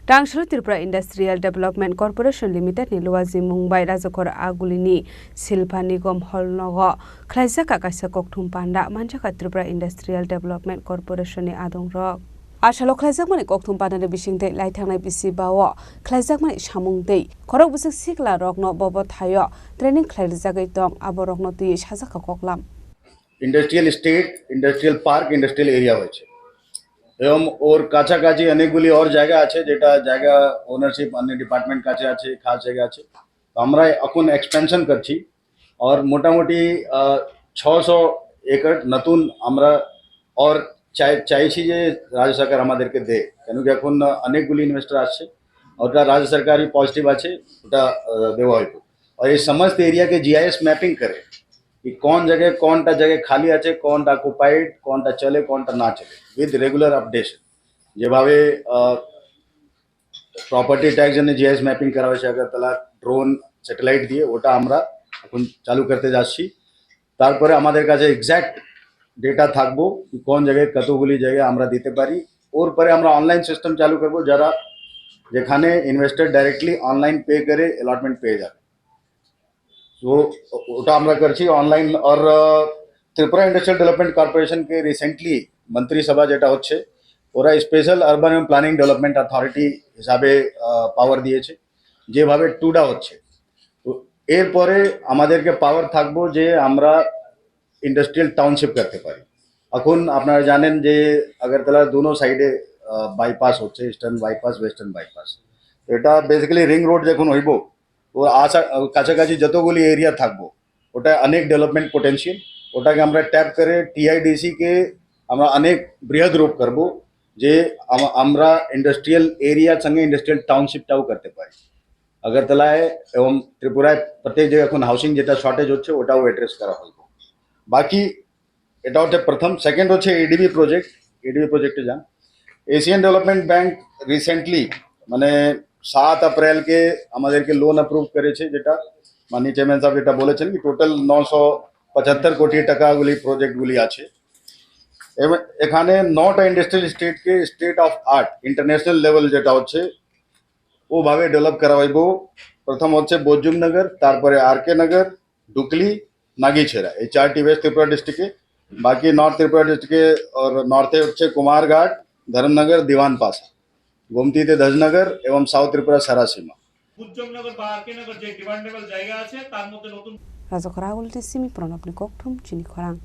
Rangshalo Tripura Industrial Development Corporation Limited ni Luwaji Mumbai Rajakor Agulini Silpa Nigom Holnogo Khlaijaka kaisa kokthum panda manjaka Tripura Industrial Development Corporation ni adongrok Ashalo khlaijak kokthum panda ni bisingte laithangnai bisi bawo khlaijak samungtei khorok busik sikla rokno bobo thayo training khlaijagai tong aborokno tui sajaka koklam industrial state industrial park industrial area হয়েছে এবং ওর কাছাকাছি অনেকগুলি ওর জায়গা আছে যেটা জায়গা ownership अन्य department কাছে আছে খাস জায়গা আছে তো আমরা এখন এক্সপেনশন করছি আর মোটামুটি 600 একর নতুন আমরা আর চাইছি যে রাজ্য সরকার আমাদেরকে দে কেন কি এখন অনেকগুলি ইনভেস্টর আসছে ওটা রাজ্য সরকারই পজিটিভ আছে ওটা দেওয়া হইতো और ये समस्त एरिया के जीआईएस मैपिंग करे कि कौन जगह कौन टा जगह खाली আছে কোনটা অকুপাইড কোনটা চলে কোনটা না চলে উইথ রেগুলার আপডেশন যেভাবে প্রপার্টি ট্যাক্স জন্য জিআইএস ম্যাপিং করা হয়েছে আগরতলা ড্রোন স্যাটেলাইট দিয়ে ওটা আমরা এখন চালু করতে যাচ্ছি তারপরে আমাদের কাছে এক্সাক্ট ডেটা থাকবো कि কোন জায়গায় কতগুলি জায়গা আমরা দিতে পারি ওর পরে আমরা অনলাইন সিস্টেম চালু করব যারা যেখানে ইনভেস্টর ডাইরেক্টলি অনলাइन पे করে অ্যালটমেন্ট পেয়ে যাবে तो ওটা আমরা করছি অনলাइन और त्रिपुरा इंडस्ट्रियल डेवलपमेंट कॉर्पोरेशन के रिसेंटली मंत्री सभा যেটা হচ্ছে ওরা স্পেশাল আরবান এবং প্ল্যানিং ডেভেলপমেন্ট অথরিটি হিসাবে পাওয়ার দিয়েছে যেভাবে টুডা হচ্ছে তো এরপরে আমাদেরকে পাওয়ার থাকবো যে আমরা ইন্ডাস্ট্রিয়াল টাউনশিপ করতে পারি এখন আপনারা জানেন যে আগরতলার দুনো সাইডে বাইপাস হচ্ছে ইস্টার্ন বাইপাস ওয়েস্টার্ন বাইপাস এটা বেসিক্যালি রিং রোড যখন হইব ও আশা কাছাকাছি যতগুলি এরিয়া থাকবো ওটা অনেক ডেভেলপমেন্ট পোটেনশিয়াল ওটাকে আমরা ট্যাপ করে টিআইডিসি কে আমরা অনেক বৃহৎ রূপ করব যে আমরা ইন্ডাস্ট্রিয়াল এরিয়া সঙ্গে ইন্ডাস্ট্রিয়াল টাউনশিপটাও করতে পারি আগরতলায় এবং ত্রিপুরায় প্রত্যেক জায়গায় এখন হাউসিং যেটা শর্টেজ হচ্ছে ওটাও অ্যাড্রেস করা হইব বাকি এটা হচ্ছে প্রথম সেকেন্ড হচ্ছে এডিবি প্রজেক্টে যান এশিয়ান ডেভেলপমেন্ট ব্যাংক রিসেন্টলি মানে 7 अप्रैल के আমাদেরকে লোন অ্যাপ্রুভ করেছে যেটা মাননীয় চেয়ারম্যান সাহেব যেটা বলেছেন কি টোটাল 975 কোটি টাকাগুলি প্রজেক্টগুলি আছে এবং এখানে 9টা ইন্ডাস্ট্রিয়াল স্টেট के state of art international level যেটা হচ্ছে ওভাবে ডেভেলপ করা হইব প্রথম হচ্ছে বোজুমনগর তারপরে আরকে নগর ডুকলি নাগিছেরা এই চারটি ওয়েস্ট ত্রিপুরা ডিস্ট্রিক্টে বাকি নর্থ ত্রিপুরা ডিস্ট্রিক্টে और নর্থে হচ্ছে কুমারঘাট ধর্মনগর দিওয়ানপাশা গোমতীতে ধজনগর এবং সাউথ ত্রিপুরা সারাসীমা বুদ্ধনগর বা আরকে নগর যে ডিমান্ডেবল জায়গা আছে তার মধ্যে নতুন রাজকরা উল্টি সিমি প্রণবনি kokthum chini khorang